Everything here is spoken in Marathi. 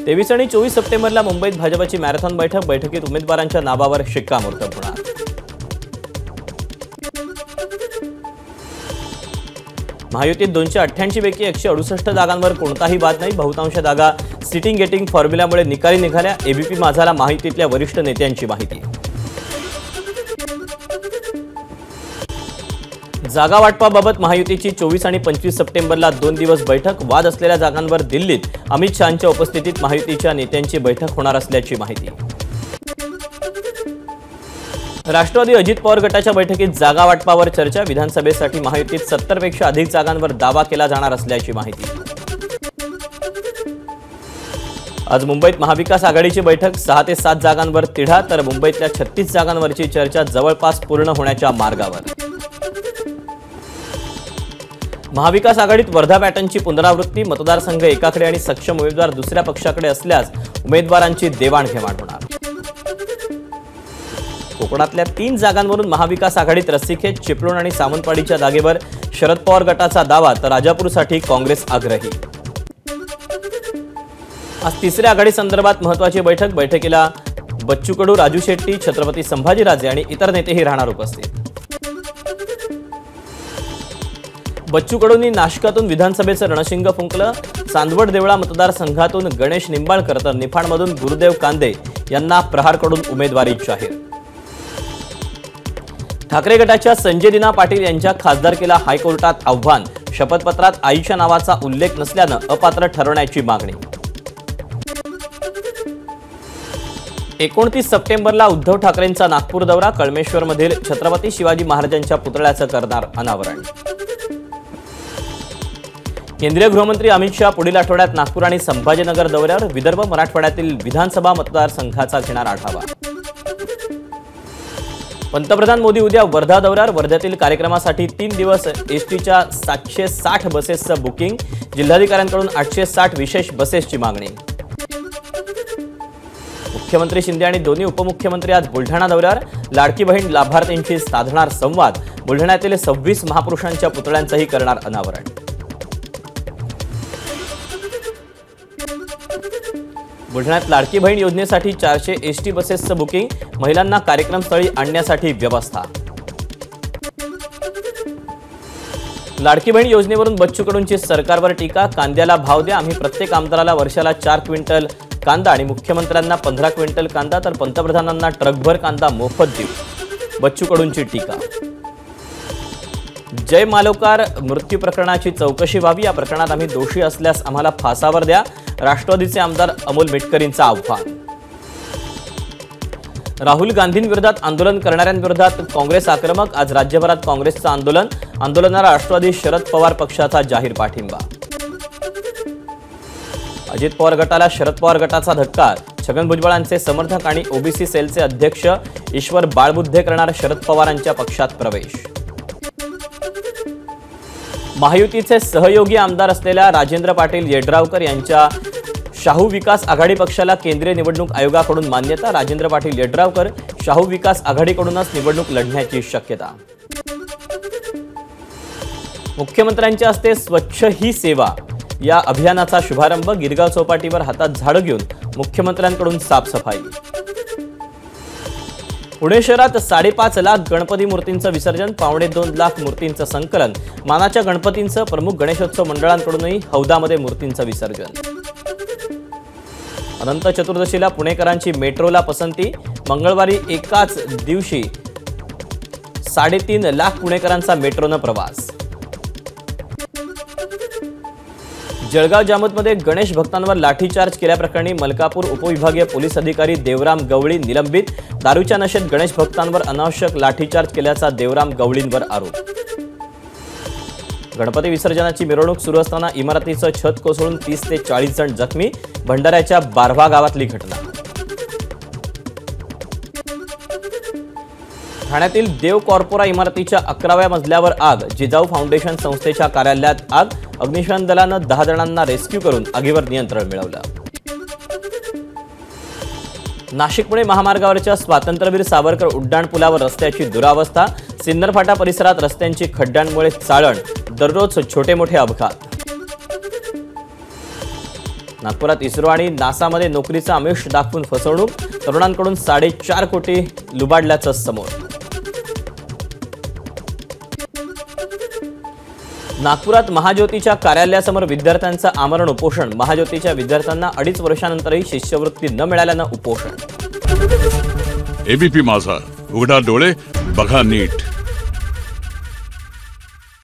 23 आणि 24 सप्टेंबरला मुंबईत भाजपची मॅरेथॉन बैठकीत उमेदवारांच्या नावावर शिक्कामोर्तब होणार। महायुतीत 288 पैकी 168 जागांवर कोणताही वाद नाही। बहुतांश जागा सिटिंग गेटिंग फॉर्म्युल्यामुळे निकाली निघाल्या। एबीपी माझाला महायुतीतल्या वरिष्ठ नेत्यांची माहिती। जागा वाटपाबाबत महायुतीची 24 आणि 25 सप्टेंबरला 2 दिवस बैठक। वाद असलेल्या जागांवर दिल्लीत अमित शहांच्या उपस्थितीत महायुतीच्या नेत्यांची बैठक होणार असल्याची माहिती। राष्ट्रवादी अजित पवार गटाच्या बैठकीत जागा वाटपावर चर्चा। विधानसभेसाठी महायुतीत 70 पेक्षा अधिक जागांवर दावा केला जाणार असल्याची माहिती। आज मुंबईत महाविकास आघाडीची बैठक। 6 ते 7 जागांवर तिढा, तर मुंबईतल्या 36 जागांवरची चर्चा जवळपास पूर्ण होण्याच्या मार्गावर। महाविकास आघाडीत वर्धा पॅटर्नची पुनरावृत्ती। मतदारसंघ एकाकडे आणि सक्षम उमेदवार दुसऱ्या पक्षाकडे असल्यास उमेदवारांची देवाणघेवाण होणार। कोकणातल्या 3 जागांवरून महाविकास आघाडीत रस्सीखेच। चिपळूण आणि सावंतवाडीच्या जागेवर शरद पवार गटाचा दावा, तर राजापूरसाठी काँग्रेस आग्रही। आज तिसऱ्या आघाडी संदर्भात महत्त्वाची बैठक। बैठकीला बच्चू कडू, राजू शेट्टी, छत्रपती संभाजीराजे आणि इतर नेतेही राहणार उपस्थित। बच्चू कडूंनी नाशिकातून विधानसभेचं रणशिंग फुंकलं। चांदवड देवळा मतदारसंघातून गणेश निंबाळकर, तर निफाडमधून गुरुदेव कांदे यांना प्रहारकडून उमेदवारी जाहीर। ठाकरे गटाच्या संजय दिना पाटील यांच्या खासदारकीला हायकोर्टात आव्हान। शपथपत्रात आईच्या नावाचा उल्लेख नसल्यानं अपात्र ठरवण्याची मागणी। 29 सप्टेंबरला उद्धव ठाकरेंचा नागपूर दौरा। कळमेश्वरमधील छत्रपती शिवाजी महाराजांच्या पुतळ्याचं करणार अनावरण। केंद्रीय गृहमंत्री अमित शहा पुढील आठवड्यात नागपूर आणि संभाजीनगर दौऱ्यावर। विदर्भ मराठवाड्यातील विधानसभा मतदारसंघाचा घेणार आढावा। पंतप्रधान मोदी उद्या वर्धा दौऱ्यावर। वर्ध्यातील कार्यक्रमासाठी 3 दिवस एसटीच्या 760 बसेसचं बुकिंग। जिल्हाधिकाऱ्यांकडून 860 विशेष बसेसची मागणी। मुख्यमंत्री शिंदे आणि दोन्ही उपमुख्यमंत्री आज बुलढाणा दौऱ्यावर। लाडकी बहीण लाभार्थींशी साधणार संवाद। बुलढाण्यातील 26 महापुरुषांच्या पुतळ्यांचंही करणार अनावरण। बुलढाण्यात लाडकी बहीण योजनेसाठी 400 एसटी बसेसचं बुकिंग। महिलांना कार्यक्रमस्थळी आणण्यासाठी व्यवस्था। लाडकी बहीण योजनेवरून बच्चू कडूंची सरकारवर टीका। कांद्याला भाव द्या, आम्ही प्रत्येक आमदाराला वर्षाला 4 क्विंटल कांदा आणि मुख्यमंत्र्यांना 15 क्विंटल कांदा, तर पंतप्रधानांना ट्रकभर कांदा मोफत देऊ, बच्चू कडूंची टीका। जय मालोकार मृत्यू प्रकरणाची चौकशी व्हावी। या प्रकरणात आम्ही दोषी असल्यास आम्हाला फासावर द्या, राष्ट्रवादीचे आमदार अमोल मेटकरींचं आव्हान। राहुल गांधींविरोधात आंदोलन करणाऱ्यांविरोधात काँग्रेस आक्रमक। आज राज्यभरात काँग्रेसचं आंदोलन। आंदोलनाला राष्ट्रवादी शरद पवार पक्षाचा जाहीर पाठिंबा। अजित पवार गटाला शरद पवार गटाचा धक्का। छगन भुजबळांचे समर्थक आणि ओबीसी सेलचे अध्यक्ष ईश्वर बाळबुद्धे करणार शरद पवारांच्या पक्षात प्रवेश। महायुतीचे सहयोगी आमदार असलेल्या राजेंद्र पाटील येड्रावकर यांच्या शाहू विकास आघाडी पक्षाला केंद्रीय निवडणूक आयोगाकडून मान्यता। राजेंद्र पाटील येड्रावकर शाहू विकास आघाडीकडूनच निवडणूक लढण्याची शक्यता। मुख्यमंत्र्यांच्या हस्ते स्वच्छ ही सेवा या अभियानाचा शुभारंभ। गिरगाव चौपाटीवर हातात झाडं घेऊन मुख्यमंत्र्यांकडून साफसफाई। पुणे शहरात 5.5 लाख गणपती मूर्तींचं विसर्जन। 2.25 लाख मूर्तींचं संकलन। मानाच्या गणपतींचं प्रमुख गणेशोत्सव मंडळांकडूनही हौदामध्ये मूर्तींचं विसर्जन। अनंत चतुर्दशीला पुणेकरांची मेट्रोला पसंती। मंगळवारी एकाच दिवशी 3.5 लाख पुणेकरांचा मेट्रोनं प्रवास। जळगाव जामोदमध्ये गणेश भक्तांवर लाठीचार्ज केल्याप्रकरणी मलकापूर उपविभागीय पोलीस अधिकारी देवराम गवळी निलंबित। दारूच्या नशेत गणेश भक्तांवर अनावश्यक लाठीचार्ज केल्याचा देवराम गवळींवर आरोप। गणपती विसर्जनाची मिरवणूक सुरू असताना इमारतीचं छत कोसळून 30 ते 40 जण जखमी। भंडाऱ्याच्या बारवा गावातली घटना। ठाण्यातील देव कॉर्पोरा इमारतीच्या 11व्या मजल्यावर आग। जिजाऊ फाउंडेशन संस्थेच्या कार्यालयात आग। अग्निशमन दलानं 10 जणांना रेस्क्यू करून आगीवर नियंत्रण मिळवलं। नाशिक-पुणे महामार्गावरच्या स्वातंत्र्यवीर सावरकर उड्डाणपुलावर रस्त्याची दुरावस्था। सिन्नर फाटा परिसरात रस्त्यांची खड्ड्यांमुळे चाळण। दररोज छोटे मोठे अपघात। नागपुरात इस्रो आणि नासामध्ये नोकरीचा आमिष दाखवून फसवणूक, तरुणांकडून 4.5 कोटी लुबाडल्याचं समोर. नागपुरात महाज्योतीच्या कार्यालयासमोर विद्यार्थ्यांचं आमरण उपोषण. महाज्योतीच्या विद्यार्थ्यांना 2.5 वर्षानंतरही शिष्यवृत्ती न मिळाल्यानं उपोषण. एबीपी माझा, उघडा डोळे बघा नीट.